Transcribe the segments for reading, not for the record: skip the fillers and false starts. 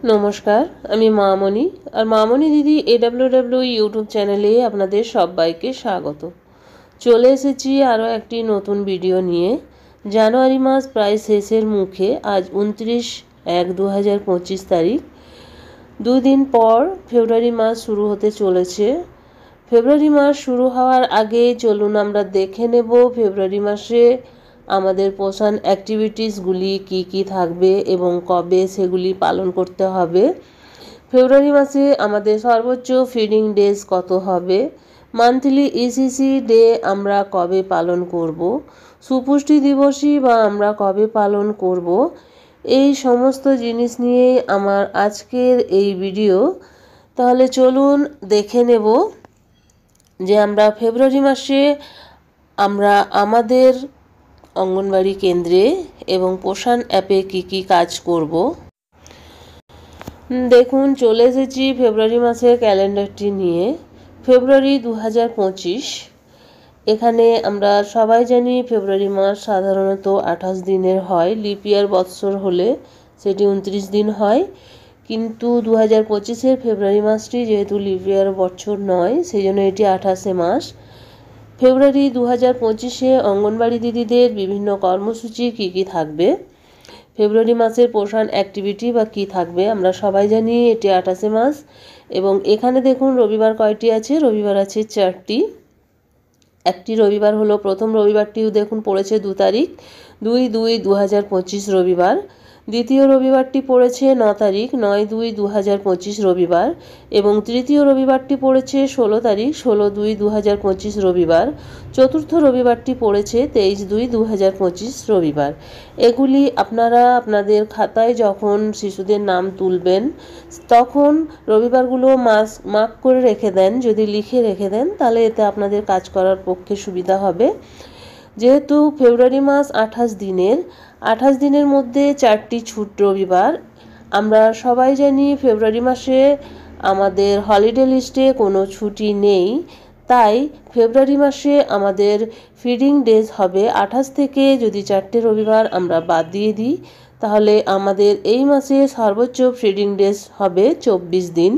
নমস্কার, আমি মামনি। আর মামনি দিদি AWW ইউটিউব চ্যানেলে আপনাদের সবাইকে স্বাগত। চলে এসেছি আরও একটি নতুন ভিডিও নিয়ে। জানুয়ারি মাস প্রায় শেষের মুখে। আজ 29/1/2025 তারিখ। দুদিন পর ফেব্রুয়ারি মাস শুরু হতে চলেছে। ফেব্রুয়ারি মাস শুরু হওয়ার আগে চলুন আমরা দেখে নেব ফেব্রুয়ারি মাসে আমাদের পোষণ অ্যাক্টিভিটিসগুলি কি কি থাকবে এবং কবে সেগুলি পালন করতে হবে। ফেব্রুয়ারি মাসে আমাদের সর্বোচ্চ ফিডিং ডেজ কত হবে, মান্থলি ECC ডে আমরা কবে পালন করব, সুপুষ্টি দিবসই বা আমরা কবে পালন করব, এই সমস্ত জিনিস নিয়ে আমার আজকের এই ভিডিও। তাহলে চলুন দেখে নেব যে আমরা ফেব্রুয়ারি মাসে আমরা আমাদের অঙ্গনবাড়ি কেন্দ্রে এবং পোষণ অ্যাপে কি কি কাজ করব। দেখুন, চলে এসেছি ফেব্রুয়ারি মাসের ক্যালেন্ডারটি নিয়ে। ফেব্রুয়ারি 2025। এখানে আমরা সবাই জানি ফেব্রুয়ারি মাস সাধারণত 28 দিনের হয়। লিপ ইয়ার বৎসর হলে সেটি 29 দিন হয়, কিন্তু 2025-এর ফেব্রুয়ারি মাসটি যেহেতু লিপ ইয়ার বছর নয়, সেই জন্য এটি 28 মাস। ফেব্রুয়ারি 2025-এ অঙ্গনবাড়ি দিদিদের বিভিন্ন কর্মসূচি কি কি থাকবে, ফেব্রুয়ারি মাসের পোষণ অ্যাক্টিভিটি বা কী থাকবে, আমরা সবাই জানি এটি 28 মাস। এবং এখানে দেখুন রবিবার কয়টি আছে, রবিবার আছে 4টি। একটি রবিবার হলো, প্রথম রবিবারটিও দেখুন পড়েছে 2 তারিখ, 2/2/2025 রবিবার। দ্বিতীয় রবিবারটি পড়েছে 9 তারিখ, 9/2/2025 রবিবার। এবং তৃতীয় রবিবারটি পড়েছে 16 তারিখ, 16/2/2025 রবিবার। চতুর্থ রবিবারটি পড়েছে 23/2/2025 রবিবার। এগুলি আপনারা আপনাদের খাতায় যখন শিশুদের নাম তুলবেন তখন রবিবারগুলো মার্ক করে রেখে দেন। যদি লিখে রেখে দেন তাহলে এতে আপনাদের কাজ করার পক্ষে সুবিধা হবে। যেহেতু ফেব্রুয়ারি মাস 28 দিনের মধ্যে 4টি ছুট রবিবার। আমরা সবাই জানি ফেব্রুয়ারি মাসে আমাদের হলিডে লিস্টে কোনো ছুটি নেই, তাই ফেব্রুয়ারি মাসে আমাদের ফিডিং ডেজ হবে 28 থেকে। যদি 4টে রবিবার আমরা বাদ দিয়ে দিই তাহলে আমাদের এই মাসে সর্বোচ্চ ফিডিং ডেজ হবে 24 দিন।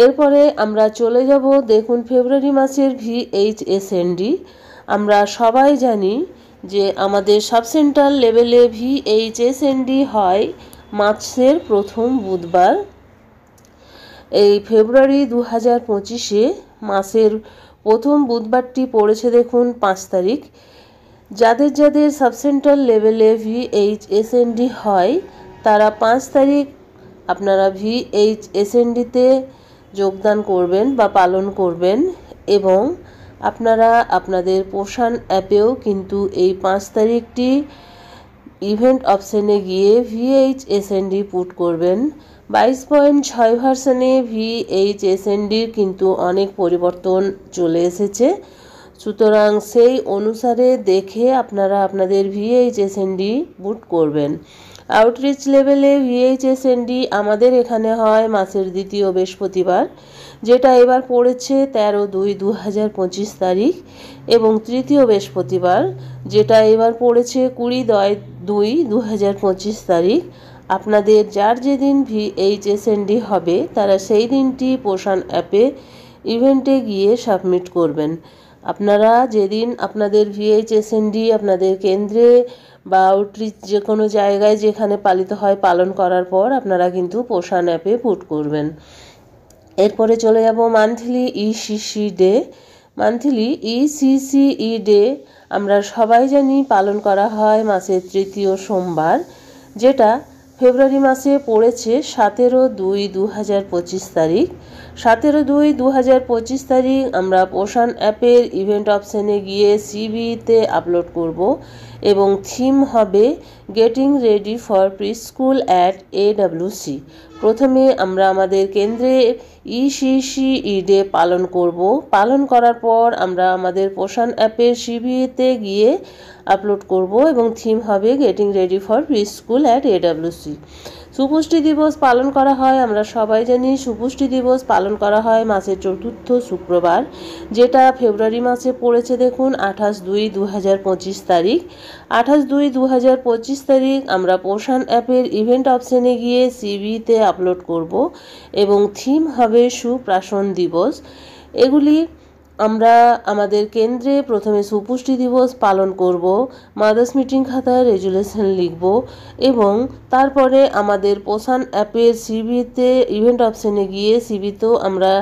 এরপরে আমরা চলে যাব, দেখুন ফেব্রুয়ারি মাসের VHSND। আমরা সবাই জানি যে আমাদের সাব সেন্ট্রাল লেভেলে VHSND হয় মাসের প্রথম বুধবার। এই ফেব্রুয়ারি 2025-এ মাসের প্রথম বুধবারটি পড়েছে দেখুন 5 তারিখ। যাদের যাদের সাব সেন্ট্রাল লেভেলে VHSND হয় তারা 5 তারিখ আপনারা VHSNDতে যোগদান করবেন বা পালন করবেন। এবং আপনারা আপনাদের পোষণ অ্যাপেও কিন্তু এই 5 তারিখটি ইভেন্ট অপশানে গিয়ে VHSND পুট করবেন। 22.6 ভার্সনে VHSNDর কিন্তু অনেক পরিবর্তন চলে এসেছে, সুতরাং সেই অনুসারে দেখে আপনারা আপনাদের VHSND বুট করবেন। আউটরিচ লেভেলে VHSND আমাদের এখানে হয় মাসের দ্বিতীয় বৃহস্পতিবার, যেটা এবার পড়েছে 13/2/2025 তারিখ। এবং তৃতীয় বৃহস্পতিবার, যেটা এবার পড়েছে 20/2/2025 তারিখ। আপনাদের যার যেদিন VHSND হবে তারা সেই দিনটি পোষণ অ্যাপে ইভেন্টে গিয়ে সাবমিট করবেন। আপনারা যেদিন আপনাদের VHSND আপনাদের কেন্দ্রে বা আউটরিচ যে কোনো জায়গায় যেখানে পালিত হয় পালন করার পর আপনারা কিন্তু পোষণ অ্যাপে পুট করবেন। এরপরে চলে যাব monthly ECC day. Monthly ECCE day আমরা সবাই জানি পালন করা হয় মাসের তৃতীয় সোমবার, যেটা ফেব্রুয়ারি মাসে পড়েছে 17/2/2025 তারিখ। 17/2/2025 তারিখ আমরা পোষণ অ্যাপের ইভেন্ট অপশানে গিয়ে CBতে আপলোড করব এবং থিম হবে getting ready for pre school at AWC। প্রথমে আমরা আমাদের কেন্দ্রে ECCE ডে পালন করব। পালন করার পর আমরা আমাদের পোষণ অ্যাপের CBতে গিয়ে আপলোড করব এবং থিম হবে getting ready for pre school at AWC। সুপুষ্টি দিবস পালন করা হয়, আমরা সবাই জানি সুপুষ্টি দিবস পালন করা হয় মাসের চতুর্থ শুক্রবার, যেটা ফেব্রুয়ারি মাসে পড়েছে দেখুন 28/2/2025 তারিখ। 28/2/2025 তারিখ আমরা পোষণ অ্যাপের ইভেন্ট অপশানে গিয়ে সিভিতে আপলোড করব এবং থিম হবে সুপ্রাশন দিবস। এগুলি আমরা আমাদের কেন্দ্রে প্রথমে সুপুষ্টি দিবস পালন করব, মাদার্স মিটিং খাতায় রেজুলেশন লিখব এবং তারপরে আমাদের পোষণ অ্যাপের সিভিতে ইভেন্ট অপশানে গিয়ে সিভিতেও আমরা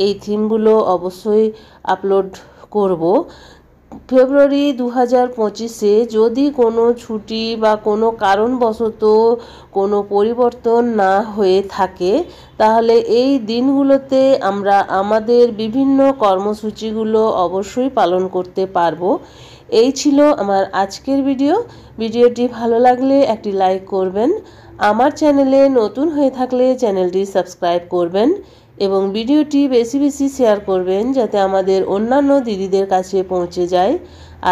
এই থিমগুলো অবশ্যই আপলোড করব। ফেব্রুয়ারি 2025-এ যদি কোনো ছুটি বা কোনো কারণবশত কোনো পরিবর্তন না হয়ে থাকে, তাহলে এই দিনগুলোতে আমরা আমাদের বিভিন্ন কর্মসূচিগুলো অবশ্যই পালন করতে পারবো। এই ছিল আমার আজকের ভিডিওটি ভালো লাগলে একটি লাইক করবেন, আমার চ্যানেলে নতুন হয়ে থাকলে চ্যানেলটি সাবস্ক্রাইব করবেন এবং ভিডিওটি বেশি বেশি শেয়ার করবেন যাতে আমাদের অন্যান্য দিদিদের কাছে পৌঁছে যায়।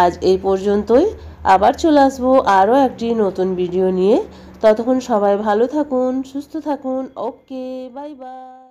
আজ এই পর্যন্তই, আবার চলে আসবো আরও একটি নতুন ভিডিও নিয়ে। ততক্ষণ সবাই ভালো থাকুন, সুস্থ থাকুন। ওকে, বাই বাই।